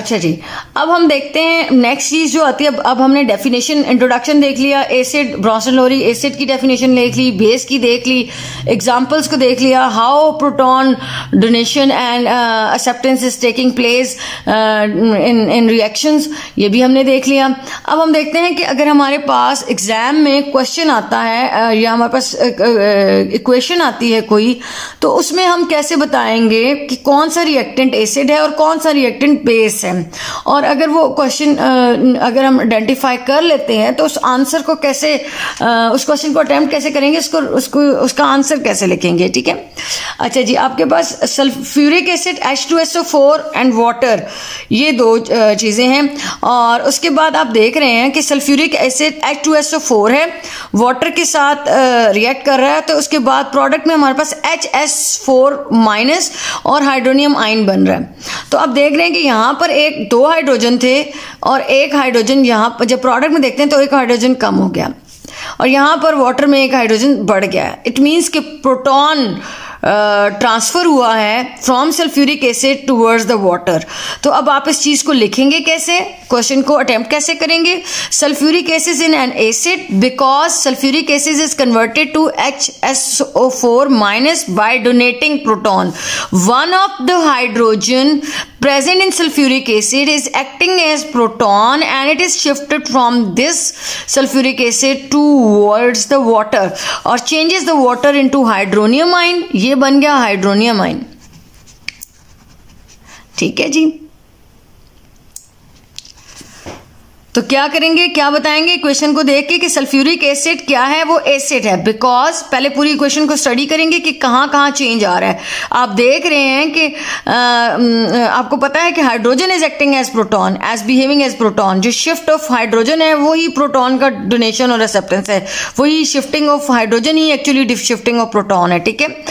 अच्छा जी, अब हम देखते हैं नेक्स्ट चीज जो आती है। अब हमने डेफिनेशन इंट्रोडक्शन देख लिया, एसिड ब्रोंसन-लोरी एसिड की डेफिनेशन देख ली, बेस की देख ली, एग्जांपल्स को देख लिया, how proton donation and acceptance is taking place in reactions, ये भी हमने देख लिया। अब हम देखते हैं कि अगर हमारे पास एग्जाम में क्वेश्चन आता है या हमारे पास इक्वेशन आती है कोई, तो उसमें हम कैसे बताएंगे कि कौन सा रिएक्टेंट एसिड है और कौन सा रिएक्टेंट बेस है। और अगर वो क्वेश्चन अगर हम आइडेंटिफाई कर लेते हैं तो उस आंसर को कैसे उस क्वेश्चन को अटेम्प्ट कैसे करेंगे, उसका आंसर कैसे लिखेंगे। ठीक है, अच्छा जी, आपके पास sulphuric acid H2SO4 and water, ये दो चीजें हैं। और उसके बाद आप देख रहे हैं कि सल्फ्यूरिक एसिड H2SO4 है, वाटर के साथ रिएक्ट कर रहा है, तो उसके बाद प्रोडक्ट में हमारे पास HS4- और हाइड्रोनियम आयन बन रहा है। तो आप देख रहे हैं कि यहाँ पर दो हाइड्रोजन थे और एक हाइड्रोजन यहाँ पर जब प्रोडक्ट में देखते हैं तो एक हाइड्रोजन कम हो गया और यहाँ पर वाटर में एक हाइड्रोजन बढ़ गया। इट मीन्स कि प्रोटॉन ट्रांसफर हुआ है from sulphuric acid towards the water. तो अब आप इस चीज को लिखेंगे कैसे, क्वेश्चन को अटेम्प्ट कैसे करेंगे। Sulphuric acid in an acid because sulphuric acid is converted to HSO4- by donating proton. One of the hydrogen present in sulfuric acid is acting as proton and it is shifted from this sulfuric acid towards the water और changes the water into hydronium ion। ये बन गया hydronium ion. ठीक है जी, तो क्या करेंगे, क्या बताएंगे इक्वेशन को देख के कि सल्फ्यूरिक एसिड क्या है, वो एसिड है। बिकॉज पहले पूरी इक्वेशन को स्टडी करेंगे कि कहाँ कहाँ चेंज आ रहा है। आप देख रहे हैं कि आपको पता है कि hydrogen is acting as proton, as behaving as proton. जो शिफ्ट ऑफ हाइड्रोजन है वही प्रोटॉन का डोनेशन और एक्सेप्टेंस है, वही शिफ्टिंग ऑफ हाइड्रोजन ही एक्चुअली शिफ्टिंग ऑफ प्रोटॉन है। ठीक है,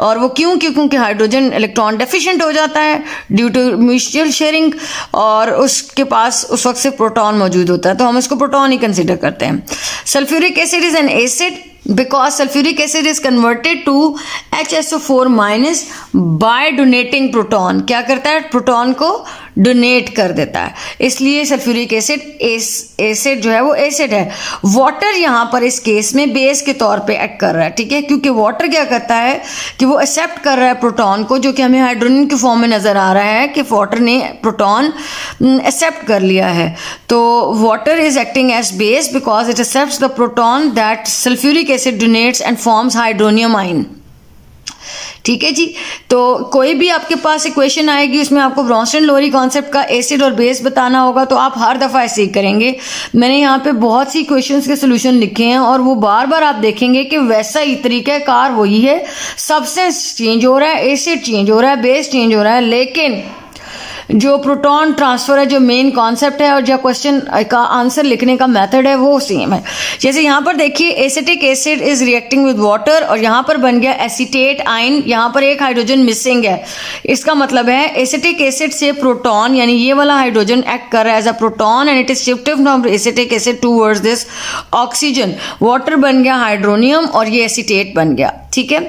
और वो क्योंकि हाइड्रोजन इलेक्ट्रॉन डेफिशिएंट हो जाता है ड्यू टू म्यूचुअल शेयरिंग और उसके पास उस वक्त से प्रोटॉन मौजूद होता है, तो हम इसको प्रोटॉन ही कंसीडर करते हैं। Sulphuric acid is an acid because sulphuric acid is converted to HSO4- by donating proton. क्या करता है, प्रोटॉन को डोनेट कर देता है, इसलिए सल्फ्यूरिक एसिड एसिड जो है वो एसिड है। वाटर यहां पर इस केस में बेस के तौर पे एक्ट कर रहा है। ठीक है, क्योंकि वाटर क्या करता है कि वो एक्सेप्ट कर रहा है प्रोटॉन को, जो कि हमें हाइड्रोजन के फॉर्म में नजर आ रहा है कि वाटर ने प्रोटॉन एक्सेप्ट कर लिया है। तो water is acting as base because it accepts the proton that sulphuric acid donates and forms hydronium ion. ठीक है जी, तो कोई भी आपके पास इक्वेशन आएगी उसमें आपको ब्रोंसन-लोरी कॉन्सेप्ट का एसिड और बेस बताना होगा, तो आप हर दफा ऐसे ही करेंगे। मैंने यहाँ पे बहुत सी इक्वेशंस के सोल्यूशन लिखे हैं और वो बार बार आप देखेंगे कि वैसा ही तरीकाकार वही है। सब्सटेंस चेंज हो रहा है, एसिड चेंज हो रहा है, बेस चेंज हो रहा है, लेकिन जो प्रोटॉन ट्रांसफर है, जो मेन कॉन्सेप्ट है और जो क्वेश्चन का आंसर लिखने का मेथड है वो सेम है। जैसे यहाँ पर देखिए acetic acid is reacting with water और यहाँ पर बन गया एसीटेट आयन, यहाँ पर एक हाइड्रोजन मिसिंग है। इसका मतलब है एसिटिक एसिड से प्रोटॉन यानी ये वाला हाइड्रोजन एक्ट कर रहा है as a proton and it is shifted from acetic acid towards this oxygen. Water बन गया हाइड्रोनियम और ये एसीटेट बन गया। ठीक है,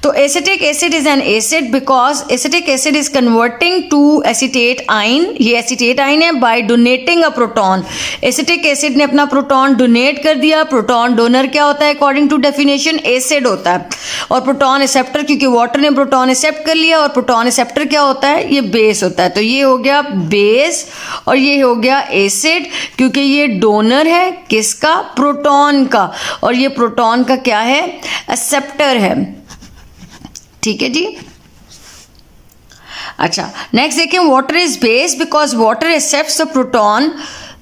तो acetic acid is an acid because acetic acid is converting to acetate ion, ये एसीटेट आयन है, by donating a proton. Acetic acid ने अपना प्रोटॉन डोनेट कर दिया। प्रोटॉन डोनर क्या होता है अकॉर्डिंग टू डेफिनेशन, एसिड होता है, और प्रोटॉन एक्सेप्टर क्योंकि वाटर ने प्रोटॉन एक्सेप्ट कर लिया और प्रोटॉन एक्सेप्टर क्या होता है, ये बेस होता है। तो ये हो गया बेस और ये हो गया एसिड क्योंकि ये डोनर है किसका, प्रोटॉन का, और ये प्रोटॉन का क्या है, एक्सेप्टर है। ठीक है जी, अच्छा नेक्स्ट देखें, water is base because water accepts the proton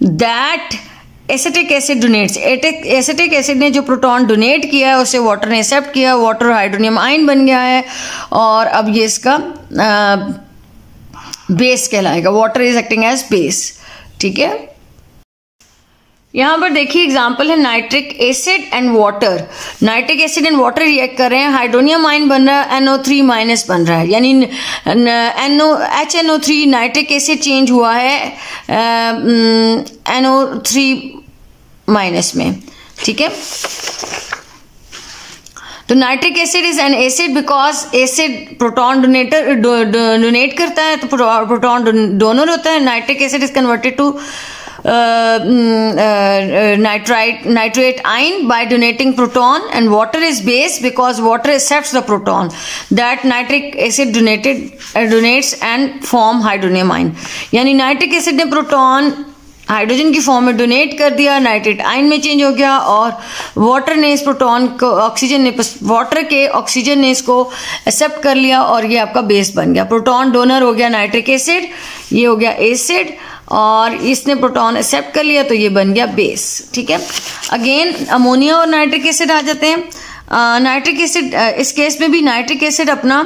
that acetic acid donates. Acetic acid ने जो प्रोटॉन डोनेट किया है उसे वाटर ने एक्सेप्ट किया, वाटर हाइड्रोनियम आयन बन गया है और अब ये इसका बेस कहलाएगा। Water is acting as base. ठीक है, यहां पर देखिए एग्जांपल है nitric acid and water. Nitric acid and water react कर रहे हैं, हाइड्रोनियम आयन बन रहा है, NO3- बन रहा है, यानी HNO3 नाइट्रिक एसिड चेंज हुआ है NO3- में। ठीक है, तो nitric acid is an acid because acid proton donate करता है, तो प्रोटॉन डोनर होता है. Nitric acid is converted to nitrate ion by donating proton, and water is base because water accepts the proton that nitric acid donates and form hydronium ion. यानी nitric acid ने proton hydrogen की form में donate कर दिया, nitrate ion में change हो गया, और वाटर ने इस प्रोटॉन को वाटर के ऑक्सीजन ने इसको एक्सेप्ट कर लिया और ये आपका बेस बन गया. प्रोटॉन डोनर हो गया नाइट्रिक एसिड, ये हो गया एसिड, और इसने प्रोटॉन एक्सेप्ट कर लिया तो ये बन गया बेस. ठीक है. अगेन अमोनिया और नाइट्रिक एसिड आ जाते हैं. नाइट्रिक एसिड, इस केस में भी नाइट्रिक एसिड अपना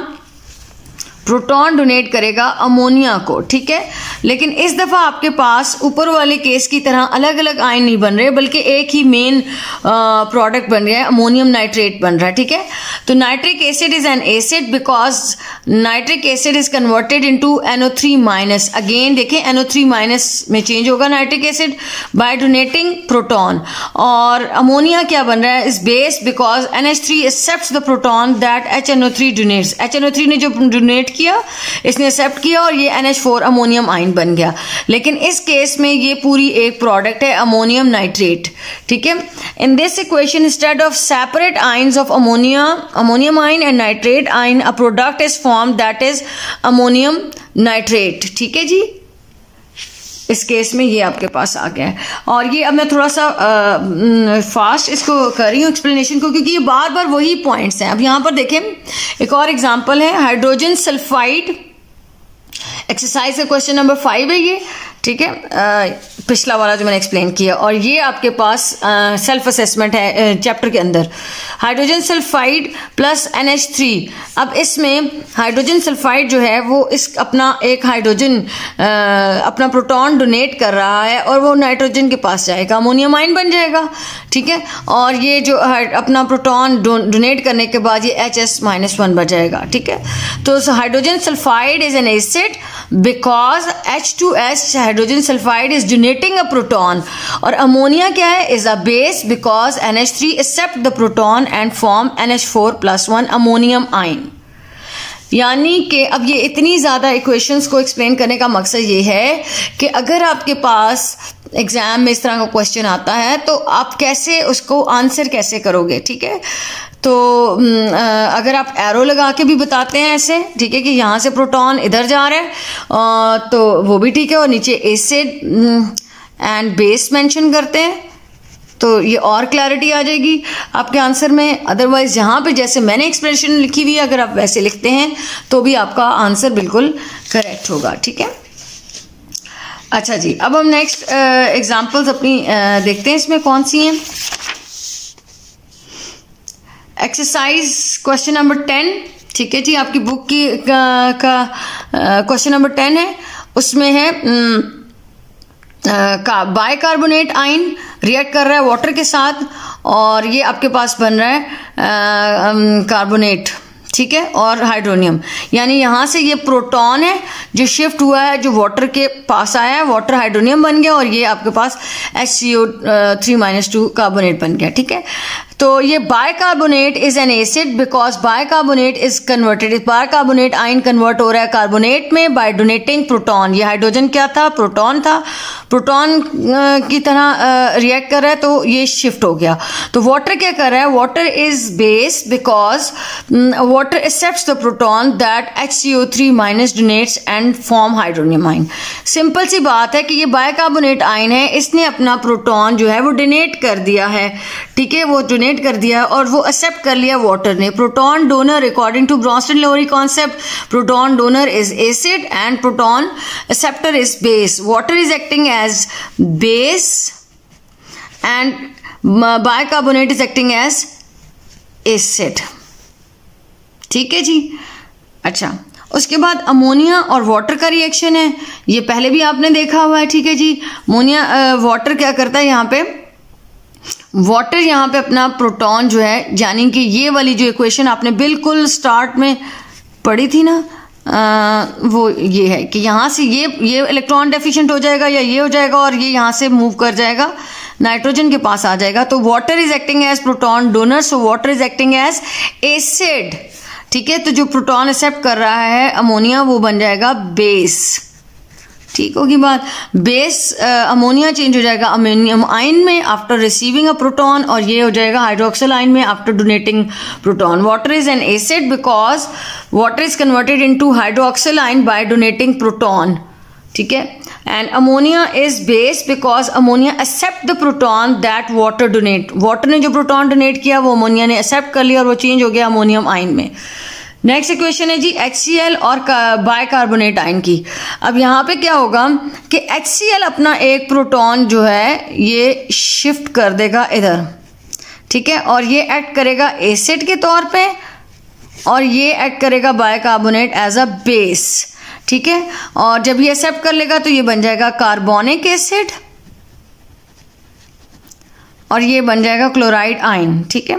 प्रोटॉन डोनेट करेगा अमोनिया को. ठीक है. लेकिन इस दफा आपके पास ऊपर वाले केस की तरह अलग अलग आयन नहीं बन रहे, बल्कि एक ही मेन प्रोडक्ट बन गया है, अमोनियम नाइट्रेट बन रहा है. ठीक है. तो nitric acid is an acid because nitric acid is converted into NO3 minus. Again देखें NO3 माइनस में चेंज होगा nitric acid by donating proton. और अमोनिया क्या बन रहा है, is base because NH3 accepts the proton that HNO3 donates. HNO3 ने जो डोनेट किया इसने एक्सेप्ट किया और ये NH4 अमोनियम आयन बन गया. लेकिन इस केस में ये पूरी एक प्रोडक्ट है अमोनियम नाइट्रेट. ठीक है. In this equation instead of separate ions of ammonium ion and nitrate ion, a product is form that is ammonium nitrate. ठीक है जी. इस केस में ये आपके पास आ गया है. और ये अब मैं थोड़ा सा फास्ट इसको कर रही हूँ एक्सप्लेनेशन को, क्योंकि ये बार बार वही पॉइंट्स हैं. अब यहाँ पर देखें एक और एग्जांपल है, हाइड्रोजन सल्फाइड. एक्सरसाइज का क्वेश्चन नंबर 5 है ये. ठीक है. पिछला वाला जो मैंने एक्सप्लेन किया, और ये आपके पास सेल्फ असेसमेंट है चैप्टर के अंदर. Hydrogen sulphide plus NH3. अब इसमें हाइड्रोजन सल्फाइड जो है वो इस अपना एक हाइड्रोजन अपना प्रोटॉन डोनेट कर रहा है और वो नाइट्रोजन के पास जाएगा, अमोनियम आयन बन जाएगा. ठीक है. और ये जो अपना प्रोटॉन डोनेट करने के बाद ये HS-1 बन जाएगा. ठीक है. तो hydrogen sulphide is an acid because H2S hydrogen sulphide is donating a proton, और अमोनिया क्या है, is a base because NH3 accept the proton and form NH4+1 ammonium ion. यानी कि अब ये इतनी ज्यादा इक्वेशंस को एक्सप्लेन करने का मकसद ये है कि अगर आपके पास एग्जाम में इस तरह का क्वेश्चन आता है तो आप कैसे उसको आंसर कैसे करोगे. ठीक है. तो अगर आप एरो लगा के भी बताते हैं ऐसे, ठीक है, कि यहाँ से प्रोटॉन इधर जा रहा है तो वो भी ठीक है, और नीचे एसिड एंड बेस मेंशन करते हैं तो ये और क्लैरिटी आ जाएगी आपके आंसर में. अदरवाइज यहाँ पे जैसे मैंने एक्सप्रेशन लिखी हुई है, अगर आप वैसे लिखते हैं तो भी आपका आंसर बिल्कुल करेक्ट होगा. ठीक है. अच्छा जी, अब हम नेक्स्ट एग्जांपल्स अपनी देखते हैं इसमें कौन सी हैं. Exercise question number 10. ठीक है जी. आपकी बुक की का क्वेश्चन नंबर 10 है. उसमें है बाइकार्बोनेट आयन रिएक्ट कर रहा है वाटर के साथ, और ये आपके पास बन रहा है कार्बोनेट. ठीक है. और हाइड्रोनियम, यानी यहां से ये प्रोटॉन है जो शिफ्ट हुआ है, जो वाटर के पास आया है, वाटर हाइड्रोनियम बन गया, और ये आपके पास HCO3-2 कार्बोनेट बन गया. ठीक है. तो ये bicarbonate is an acid because bicarbonate is converted. Bicarbonate ion convert हो रहा है कार्बोनेट में बाय डोनेटिंग प्रोटॉन. ये हाइड्रोजन क्या था, प्रोटॉन था, प्रोटॉन की तरह रिएक्ट कर रहा है तो ये शिफ्ट हो गया. तो वाटर क्या कर रहा है, water is base because water accepts the proton that HCO3- donates and form hydronium ion. Simple सी बात है कि ये बाइकार्बोनेट आयन है, इसने अपना प्रोटॉन जो है वो डोनेट कर दिया है. ठीक है. वो डोनेट कर दिया और वो एक्सेप्ट कर लिया वाटर ने. Proton donor according to Bronsted Lowry concept, proton donor is acid and proton acceptor is base. Water is acting as base and bicarbonate is acting as acid. ठीक है जी. अच्छा, उसके बाद अमोनिया और वाटर का रिएक्शन है, ये पहले भी आपने देखा हुआ है. ठीक है जी. अमोनिया वाटर क्या करता है, यहाँ पे वाटर यहाँ पे अपना प्रोटॉन जो है, यानी कि ये वाली जो इक्वेशन आपने बिल्कुल स्टार्ट में पढ़ी थी ना, वो ये है कि यहाँ से ये इलेक्ट्रॉन डेफिशिएंट हो जाएगा या ये हो जाएगा और ये यहाँ से मूव कर जाएगा नाइट्रोजन के पास आ जाएगा। तो water is acting as proton donor, so water is acting as acid. ठीक है, तो जो प्रोटॉन एक्सेप्ट कर रहा है अमोनिया वो बन जाएगा बेस। ठीक होगी बात। बेस अमोनिया चेंज हो जाएगा अमोनियम आयन में आफ्टर रिसीविंग अ प्रोटॉन, और ये हो जाएगा हाइड्रोक्सिल आयन में after donating proton. Water is an acid because water is converted into hydroxyl ion by donating proton. ठीक है, and ammonia is base because ammonia accept the proton that water donate. Water ने जो proton donate किया वो ammonia ने accept कर लिया और वो चेंज हो गया अमोनियम आयन में। नेक्स्ट इक्वेशन है जी HCl और बाइकार्बोनेट आयन की। अब यहाँ पे क्या होगा कि HCl अपना एक प्रोटॉन जो है ये शिफ्ट कर देगा इधर, ठीक है, और ये एक्ट करेगा एसिड के तौर पे, और ये एक्ट करेगा बाइकार्बोनेट एज अ बेस। ठीक है, और जब ये एक्सेप्ट कर लेगा तो ये बन जाएगा कार्बोनिक एसिड, और ये बन जाएगा क्लोराइड आयन। ठीक है,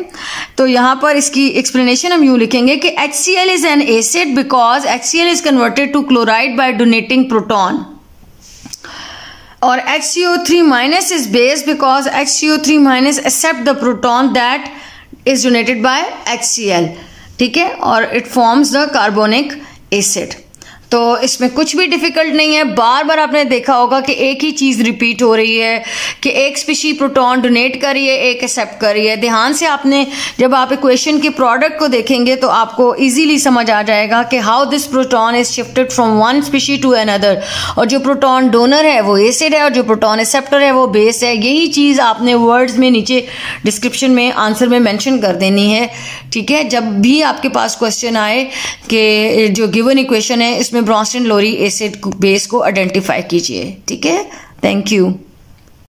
तो यहां पर इसकी एक्सप्लेनेशन हम यूं लिखेंगे कि HCl is an acid because HCl is converted to chloride by donating proton, और HCO3 minus is base because HCO3 minus accept the proton that is donated by HCl। ठीक है, और it forms the carbonic acid. तो इसमें कुछ भी difficult नहीं है। बार बार आपने देखा होगा कि एक ही चीज रिपीट हो रही है कि एक स्पीशी प्रोटॉन डोनेट कर रही है, एक एक्सेप्ट कर रही है। ध्यान से आपने जब आप इक्वेशन के प्रोडक्ट को देखेंगे तो आपको इजीली समझ आ जाएगा कि how this proton is shifted from one species to another, और जो प्रोटॉन डोनर है वो एसिड है और जो प्रोटॉन एक्सेप्टर है वो बेस है। यही चीज आपने वर्ड्स में नीचे डिस्क्रिप्शन में आंसर में मेंशन कर देनी है। ठीक है, जब भी आपके पास क्वेश्चन आए कि जो गिवन इक्वेशन है इसमें ब्रॉन्स्टन लोरी एसिड बेस को आइडेंटिफाई कीजिए। ठीक है, थैंक यू।